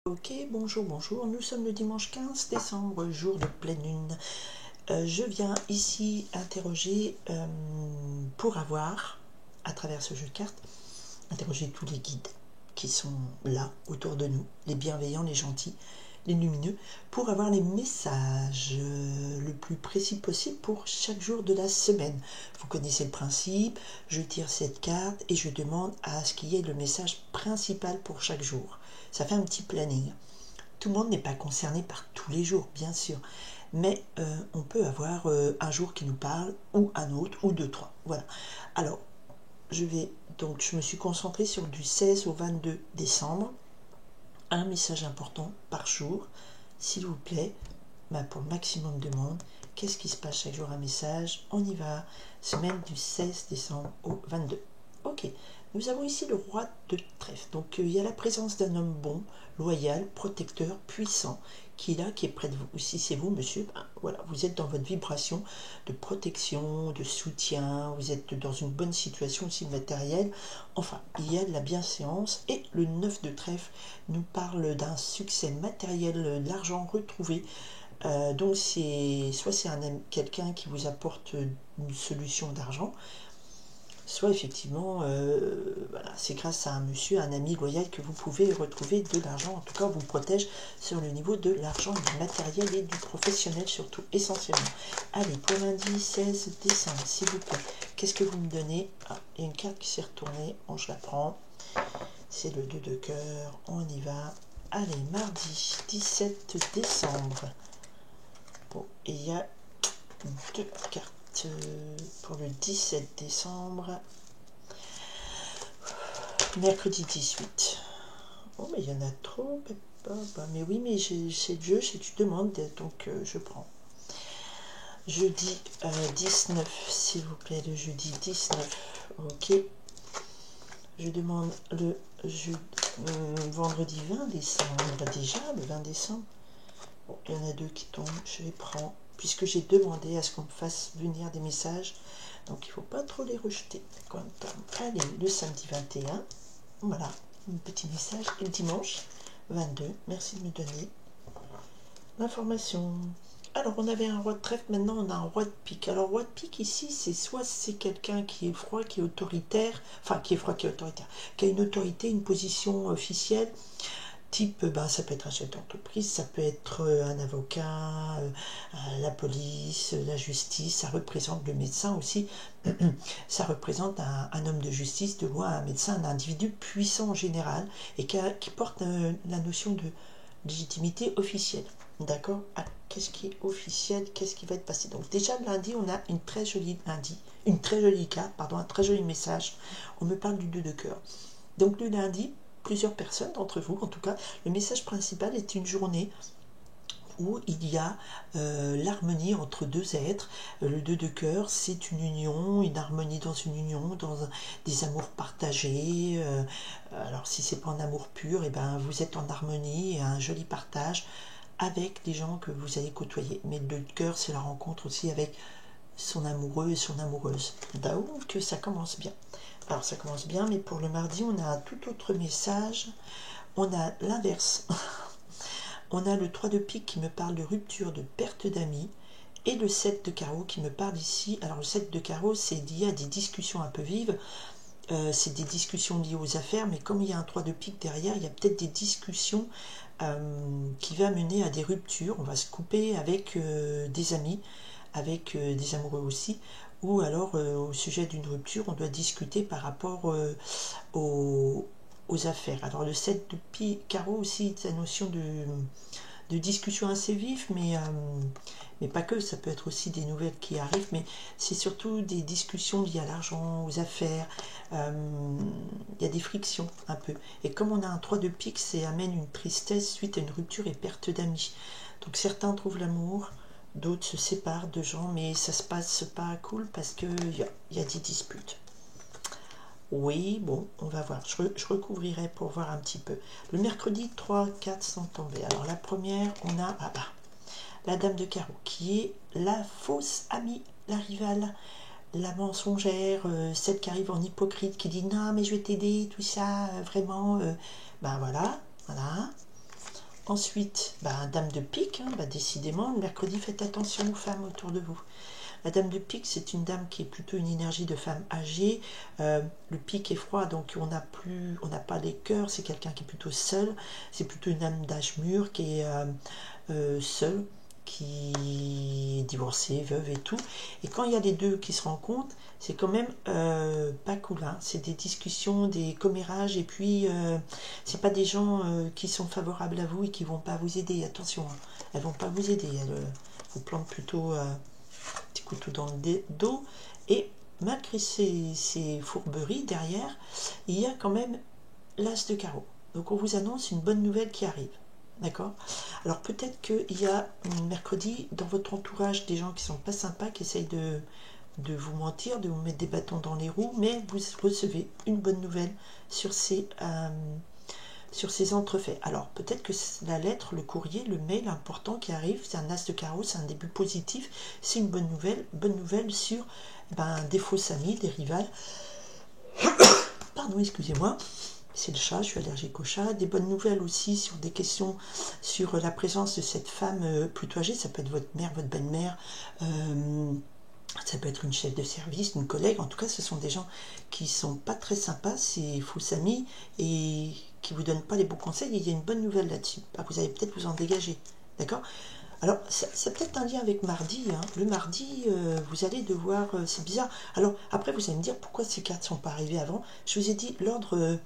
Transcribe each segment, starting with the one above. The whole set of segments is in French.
Ok, bonjour, bonjour. Nous sommes le dimanche 15 décembre, jour de pleine lune. Je viens ici interroger pour avoir, à travers ce jeu de cartes, interroger tous les guides qui sont là, autour de nous, les bienveillants, les gentils, les lumineux, pour avoir les messages le plus précis possible pour chaque jour de la semaine. Vous connaissez le principe, je tire cette carte et je demande à ce qu'il y ait le message principal pour chaque jour. Ça fait un petit planning. Tout le monde n'est pas concerné par tous les jours, bien sûr, mais on peut avoir un jour qui nous parle, ou un autre, ou deux, trois. Voilà. Alors, je me suis concentrée sur du 16 au 22 décembre. Un message important par jour, s'il vous plaît, pour le maximum de monde. Qu'est-ce qui se passe chaque jour? Un message. On y va. Semaine du 16 décembre au 22. Ok. Nous avons ici le roi de trèfle. Donc il y a la présence d'un homme bon, loyal, protecteur, puissant, qui est là, qui est près de vous. Si c'est vous, monsieur, voilà, vous êtes dans votre vibration de protection, de soutien, vous êtes dans une bonne situation aussi matérielle. Enfin, il y a de la bienséance. Et le 9 de trèfle nous parle d'un succès matériel, de l'argent retrouvé. Donc soit c'est quelqu'un qui vous apporte une solution d'argent, soit effectivement voilà, c'est grâce à un monsieur, un ami loyal que vous pouvez retrouver de l'argent. En tout cas, on vous protège sur le niveau de l'argent, du matériel et du professionnel surtout, essentiellement. Allez, pour lundi 16 décembre, s'il vous plaît, qu'est-ce que vous me donnez? Il y a une carte qui s'est retournée, bon, je la prends. C'est le 2 de cœur, on y va. Allez, mardi 17 décembre. Bon, et il y a deux cartes pour le 17 décembre. Mercredi 18. Oh, mais il y en a trop. Mais oui, mais c'est le jeu, c'est tu demandes, donc je prends. Jeudi 19, s'il vous plaît, le jeudi 19. Ok. Je demande le vendredi 20 décembre. Déjà, le 20 décembre. Bon, il y en a deux qui tombent, je les prends, puisque j'ai demandé à ce qu'on me fasse venir des messages, donc il ne faut pas trop les rejeter. Allez, le samedi 21, voilà, un petit message, et le dimanche 22, merci de me donner l'information. Alors, on avait un roi de trèfle, maintenant on a un roi de pique. Alors, roi de pique ici, c'est quelqu'un qui est froid, qui est autoritaire, enfin, qui est froid, qui est autoritaire, qui a une autorité, une position officielle, type, ça peut être un chef d'entreprise, ça peut être un avocat, la police, la justice, ça représente le médecin aussi, ça représente un homme de justice, de loi, un médecin, un individu puissant en général, et qui porte la notion de légitimité officielle. D'accord? Qu'est-ce qui est officiel? Qu'est-ce qui va être passé? Donc déjà lundi, on a une très jolie carte, un très joli message. On me parle du 2 de cœur. Donc le lundi, plusieurs personnes d'entre vous, en tout cas, le message principal est une journée où il y a l'harmonie entre deux êtres. Le 2 de cœur, c'est une union, une harmonie dans une union, des amours partagés. Alors si c'est pas un amour pur, vous êtes en harmonie et un joli partage avec les gens que vous allez côtoyer. Mais le 2 de cœur, c'est la rencontre aussi avec son amoureux et son amoureuse. Donc ça commence bien. Alors ça commence bien, mais pour le mardi, on a un tout autre message. On a l'inverse. On a le 3 de pique qui me parle de rupture, de perte d'amis, et le 7 de carreau qui me parle ici. Alors le 7 de carreau, c'est lié à des discussions un peu vives. C'est des discussions liées aux affaires, mais comme il y a un 3 de pique derrière, il y a peut-être des discussions qui vont mener à des ruptures. On va se couper avec des amis, avec des amoureux aussi, ou alors au sujet d'une rupture, on doit discuter par rapport aux affaires. Alors le 7 de carreau aussi, c'est la notion de discussion assez vive, mais pas que, ça peut être aussi des nouvelles qui arrivent, mais c'est surtout des discussions liées à l'argent, aux affaires. Il y a des frictions un peu. Et comme on a un 3 de pique, ça amène une tristesse suite à une rupture et perte d'amis. Donc certains trouvent l'amour, d'autres se séparent de gens, mais ça se passe pas cool parce qu'il y a des disputes. Oui, bon, on va voir. Je recouvrirai pour voir un petit peu. Le mercredi, 3, 4 sont tombés. Alors la première, on a la dame de carreau, qui est la fausse amie, la rivale, la mensongère, celle qui arrive en hypocrite, qui dit non mais je vais t'aider, tout ça, vraiment, voilà. Ensuite, dame de pique, hein, décidément, le mercredi, faites attention aux femmes autour de vous. La dame de pique, c'est une dame qui est plutôt une énergie de femme âgée. Le pique est froid, donc on n'a pas les cœurs, c'est quelqu'un qui est plutôt seul. C'est plutôt une âme d'âge mûr qui est seule, qui est divorcée, veuve et tout. Et quand il y a les deux qui se rencontrent, c'est quand même pas cool, hein. C'est des discussions, des commérages, et puis c'est pas des gens qui sont favorables à vous et qui vont pas vous aider. Attention, hein. Elles vont pas vous aider, elles vous plantent plutôt petit couteau dans le dos. Et malgré ces fourberies derrière, il y a quand même l'as de carreau. Donc on vous annonce une bonne nouvelle qui arrive. D'accord? Alors peut-être qu'il y a mercredi dans votre entourage des gens qui sont pas sympas, qui essayent de vous mentir, de vous mettre des bâtons dans les roues, mais vous recevez une bonne nouvelle sur ces entrefaits. Alors peut-être que la lettre, le courrier, le mail important qui arrive, c'est un as de carreau, c'est un début positif, c'est une bonne nouvelle sur des faux amis, des rivales. Pardon, excusez-moi. C'est le chat, je suis allergique au chat. Des bonnes nouvelles aussi sur des questions sur la présence de cette femme plutôt âgée. Ça peut être votre mère, votre belle-mère, ça peut être une chef de service, une collègue. En tout cas, ce sont des gens qui sont pas très sympas, ces faux amis, et qui vous donnent pas les bons conseils. Et il y a une bonne nouvelle là-dessus. Vous allez peut-être vous en dégager. D'accord? Alors, c'est peut-être un lien avec mardi. Hein. Le mardi, vous allez devoir... c'est bizarre. Alors, après, vous allez me dire pourquoi ces cartes ne sont pas arrivées avant. Je vous ai dit, l'ordre...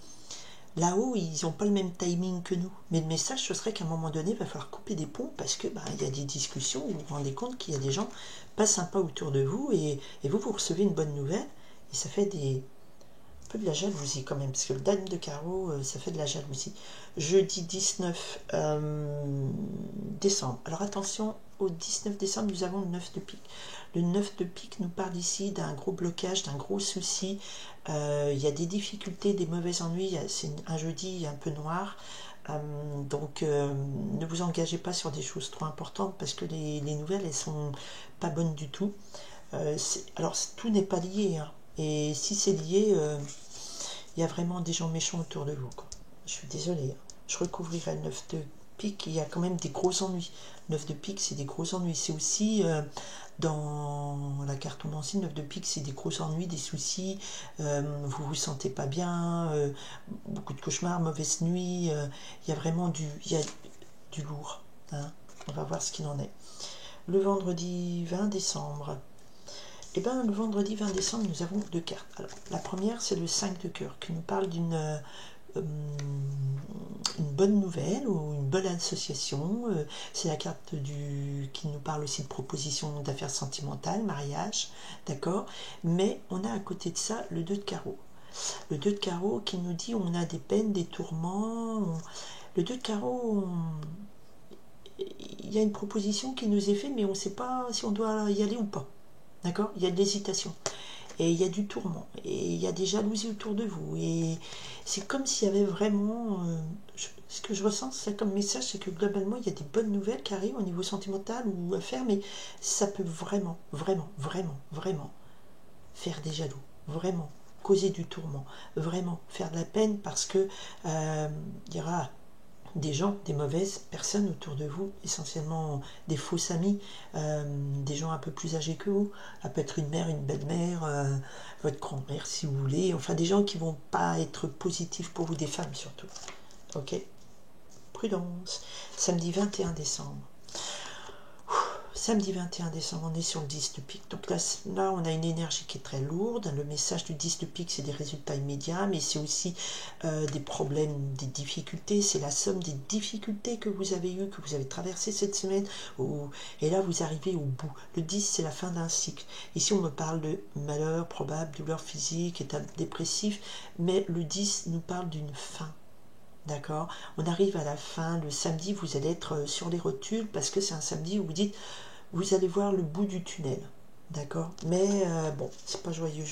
Là-haut, ils n'ont pas le même timing que nous. Mais le message, ce serait qu'à un moment donné, il va falloir couper des ponts parce que il y a des discussions où vous vous rendez compte qu'il y a des gens pas sympas autour de vous et vous recevez une bonne nouvelle et ça fait un peu de la jalousie quand même parce que le dame de carreau, ça fait de la jalousie. Jeudi 19 décembre. Alors attention, au 19 décembre, nous avons le 9 de pique. Le 9 de pique nous parle ici d'un gros blocage, d'un gros souci. Il y a des difficultés, des mauvais ennuis. C'est un jeudi un peu noir. Donc ne vous engagez pas sur des choses trop importantes parce que les nouvelles, elles sont pas bonnes du tout. Alors tout n'est pas lié. Hein. Et si c'est lié, il y a vraiment des gens méchants autour de vous. Quoi. Je suis désolée. Hein. Je recouvrirai le 9 de pique. Il y a quand même des gros ennuis. 9 de pique, c'est des gros ennuis. C'est aussi... dans la cartomancie, 9 de pique, c'est des gros ennuis, des soucis, vous vous sentez pas bien, beaucoup de cauchemars, mauvaise nuit, il y a vraiment du lourd. Hein. On va voir ce qu'il en est. Le vendredi 20 décembre. Eh bien, le vendredi 20 décembre, nous avons deux cartes. Alors, la première, c'est le 5 de cœur, qui nous parle d'une bonne nouvelle ou une bonne association. C'est la carte qui nous parle aussi de proposition d'affaires sentimentales, mariage, d'accord. Mais on a à côté de ça le 2 de carreau. Le 2 de carreau qui nous dit on a des peines, des tourments. Le 2 de carreau, il y a une proposition qui nous est faite, mais on ne sait pas si on doit y aller ou pas. D'accord? Il y a de l'hésitation. Et il y a du tourment, et il y a des jalousies autour de vous, et c'est comme s'il y avait vraiment, ce que je ressens, c'est comme message, c'est que globalement, il y a des bonnes nouvelles qui arrivent au niveau sentimental ou à faire, mais ça peut vraiment, vraiment, vraiment, vraiment faire des jaloux, vraiment causer du tourment, vraiment faire de la peine, parce que il y aura des gens, des mauvaises personnes autour de vous, essentiellement des faux amis, des gens un peu plus âgés que vous. Ça peut être une mère, une belle-mère, votre grand-mère si vous voulez, enfin des gens qui vont pas être positifs pour vous, des femmes surtout. Ok? Prudence. Samedi 21 décembre. Samedi 21 décembre, on est sur le 10 de pique. Donc là, on a une énergie qui est très lourde. Le message du 10 de pique, c'est des résultats immédiats, mais c'est aussi des problèmes, des difficultés. C'est la somme des difficultés que vous avez eues, que vous avez traversées cette semaine. Et là, vous arrivez au bout. Le 10, c'est la fin d'un cycle. Ici, on me parle de malheur probable, douleur physique, état dépressif, mais le 10 nous parle d'une fin. D'accord? On arrive à la fin, le samedi, vous allez être sur les rotules parce que c'est un samedi où vous dites, vous allez voir le bout du tunnel. D'accord? Mais bon, c'est pas joyeux.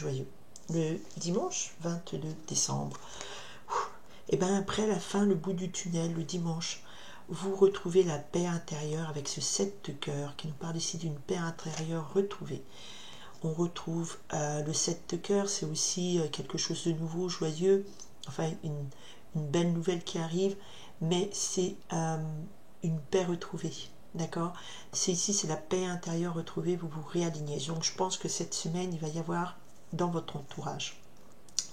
Le dimanche 22 décembre, et bien après la fin, le bout du tunnel, le dimanche, vous retrouvez la paix intérieure avec ce 7 de cœur qui nous parle ici d'une paix intérieure retrouvée. On retrouve le 7 de cœur, c'est aussi quelque chose de nouveau, joyeux, enfin une belle nouvelle qui arrive, mais c'est une paix retrouvée. D'accord? C'est ici, c'est la paix intérieure retrouvée, vous vous réalignez. Donc je pense que cette semaine, il va y avoir dans votre entourage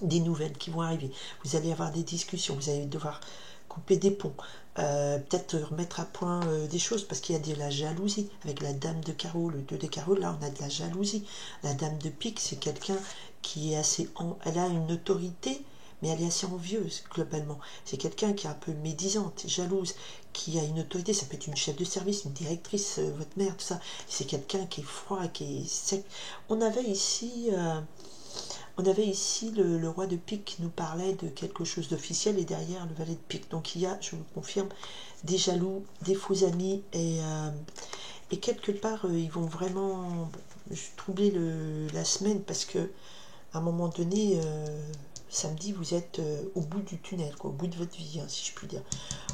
des nouvelles qui vont arriver. Vous allez avoir des discussions, vous allez devoir couper des ponts, peut-être remettre à point des choses, parce qu'il y a de la jalousie. Avec la dame de carreau, le 2 de carreau, là on a de la jalousie. La dame de pique, c'est quelqu'un qui est assez... Elle a une autorité, mais elle est assez envieuse, globalement. C'est quelqu'un qui est un peu médisante, jalouse, qui a une autorité. Ça peut être une chef de service, une directrice, votre mère, tout ça. C'est quelqu'un qui est froid, qui est sec. On avait ici... le roi de pique qui nous parlait de quelque chose d'officiel et derrière le valet de pique. Donc il y a, je vous confirme, des jaloux, des faux amis et quelque part ils vont vraiment troubler la semaine parce que à un moment donné, samedi, vous êtes au bout du tunnel, quoi, au bout de votre vie, hein, si je puis dire.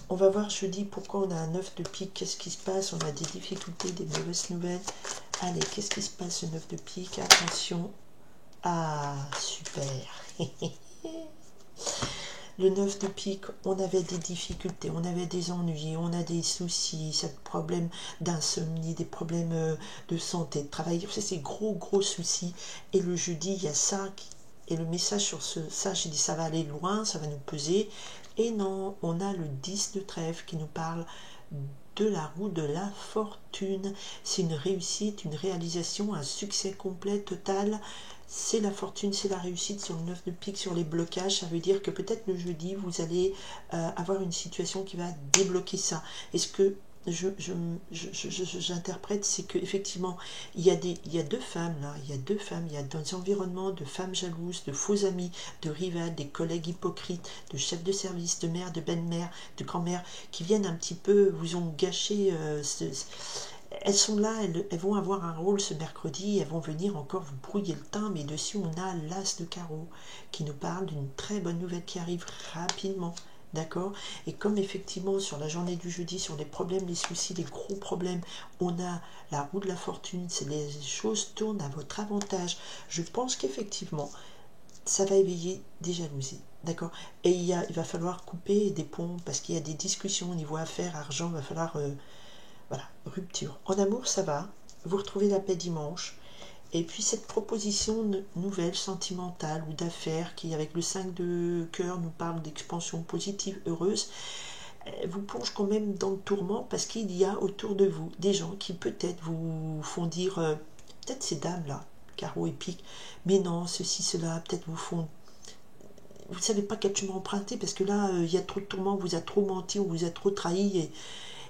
On va voir jeudi pourquoi on a un 9 de pique, qu'est-ce qui se passe, on a des difficultés, des mauvaises nouvelles. Allez, qu'est-ce qui se passe, ce 9 de pique? Attention. Ah, super. Le 9 de pique, on avait des difficultés, on avait des ennuis, on a des soucis, des problèmes d'insomnie, des problèmes de santé, de travail, c'est gros soucis. Et le jeudi, il y a ça, et le message sur ça, j'ai dit ça va aller loin, ça va nous peser. Et non, on a le 10 de trèfle qui nous parle de la roue de la fortune. C'est une réussite, une réalisation, un succès complet, total. C'est la fortune, c'est la réussite sur le 9 de pique, sur les blocages. Ça veut dire que peut-être le jeudi, vous allez avoir une situation qui va débloquer ça. Est-ce que j'interprète, c'est qu'effectivement, il y a deux femmes là, il y a deux femmes, il y a des environnements de femmes jalouses, de faux amis, de rivales, des collègues hypocrites, de chefs de service, de mères, de belles-mères, de grand-mères, qui viennent un petit peu, vous ont gâché elles sont là, elles vont avoir un rôle ce mercredi, elles vont venir encore vous brouiller le teint, mais dessus on a l'as de carreau qui nous parle d'une très bonne nouvelle qui arrive rapidement. D'accord? Et comme effectivement sur la journée du jeudi, sur les problèmes, les soucis, les gros problèmes, on a la roue de la fortune, c'est les choses tournent à votre avantage. Je pense qu'effectivement, ça va éveiller des jalousies. D'accord? Et il va falloir couper des ponts parce qu'il y a des discussions au niveau affaires, argent, il va falloir... voilà, rupture. En amour, ça va. Vous retrouvez la paix dimanche. Et puis cette proposition nouvelle, sentimentale ou d'affaires qui, avec le 5 de cœur, nous parle d'expansion positive, heureuse, vous plonge quand même dans le tourment parce qu'il y a autour de vous des gens qui peut-être vous font dire, peut-être ces dames-là, carreau et pique, mais non, ceci, cela, peut-être vous font... Vous ne savez pas quel chemin emprunter parce que là, il y a trop de tourments, on vous a trop menti, on vous a trop trahi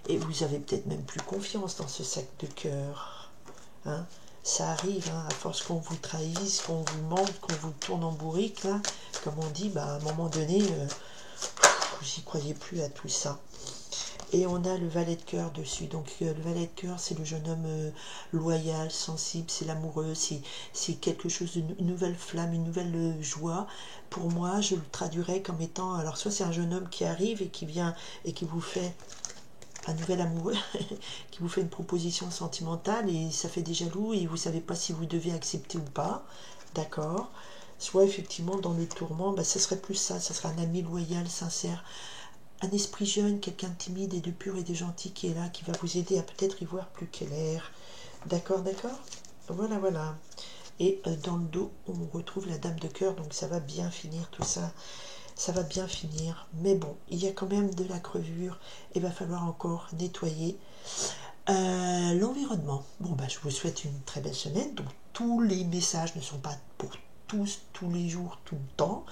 et vous avez peut-être même plus confiance dans ce sac de cœur. Hein? Ça arrive, hein, à force qu'on vous trahisse, qu'on vous mente, qu'on vous tourne en bourrique, là, comme on dit, bah, à un moment donné, vous n'y croyez plus à tout ça. Et on a le valet de cœur dessus. Donc le valet de cœur, c'est le jeune homme loyal, sensible, c'est l'amoureux, c'est quelque chose, une nouvelle flamme, une nouvelle joie. Pour moi, je le traduirais comme étant, alors soit c'est un jeune homme qui arrive et qui vient et qui vous fait un nouvel amoureux qui vous fait une proposition sentimentale et ça fait des jaloux et vous ne savez pas si vous devez accepter ou pas, d'accord? Soit effectivement dans le tourment, bah, ce serait plus ça, ce serait un ami loyal, sincère, un esprit jeune, quelqu'un de timide et de pur et de gentil qui est là, qui va vous aider à peut-être y voir plus clair. D'accord, d'accord? Voilà, voilà. Et dans le dos, on retrouve la dame de cœur, donc ça va bien finir tout ça. Ça va bien finir, mais bon, il y a quand même de la crevure, il va falloir encore nettoyer l'environnement. Bon, bah, je vous souhaite une très belle semaine, donc tous les messages ne sont pas pour tous, tous les jours, tout le temps.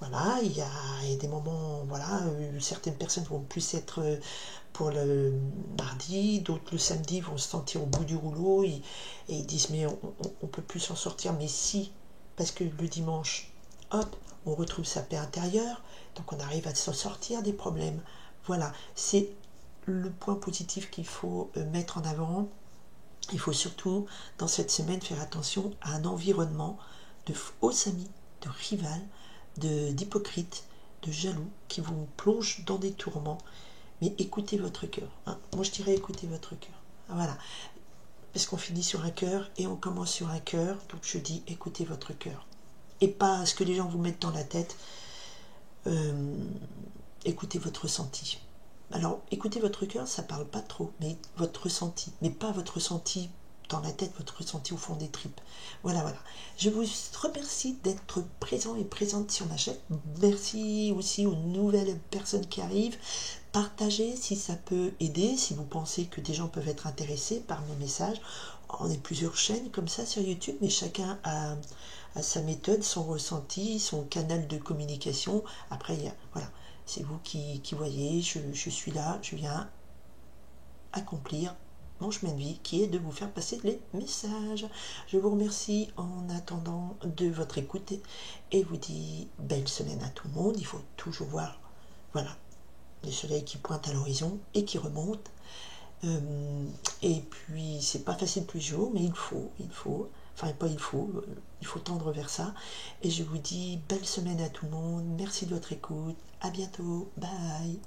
Voilà, il y a des moments, voilà, certaines personnes vont plus être pour le mardi, d'autres le samedi vont se sentir au bout du rouleau et ils disent mais on peut plus s'en sortir, mais si, parce que le dimanche, hop, on retrouve sa paix intérieure, donc on arrive à s'en sortir des problèmes. Voilà, c'est le point positif qu'il faut mettre en avant. Il faut surtout, dans cette semaine, faire attention à un environnement de faux amis, de rivales, d'hypocrites, de jaloux, qui vous plongent dans des tourments. Mais écoutez votre cœur. Hein. Moi, je dirais écoutez votre cœur. Voilà. Parce qu'on finit sur un cœur et on commence sur un cœur. Donc, je dis écoutez votre cœur. Et pas ce que les gens vous mettent dans la tête. Écoutez votre ressenti. Alors, écoutez votre cœur, ça parle pas trop, mais votre ressenti, mais pas votre ressenti dans la tête, votre ressenti au fond des tripes. Voilà, voilà. Je vous remercie d'être présent et présente sur ma chaîne. Merci aussi aux nouvelles personnes qui arrivent. Partagez si ça peut aider, si vous pensez que des gens peuvent être intéressés par mes messages. On est plusieurs chaînes comme ça sur YouTube, mais chacun a sa méthode, son ressenti, son canal de communication. Après, voilà, c'est vous qui voyez, je suis là, je viens accomplir mon chemin de vie qui est de vous faire passer les messages. Je vous remercie en attendant de votre écoute et vous dis belle semaine à tout le monde. Il faut toujours voir, voilà, le soleil qui pointe à l'horizon et qui remonte. Et puis c'est pas facile tous les jours, mais enfin pas il faut tendre vers ça. Et je vous dis belle semaine à tout le monde. Merci de votre écoute. À bientôt. Bye.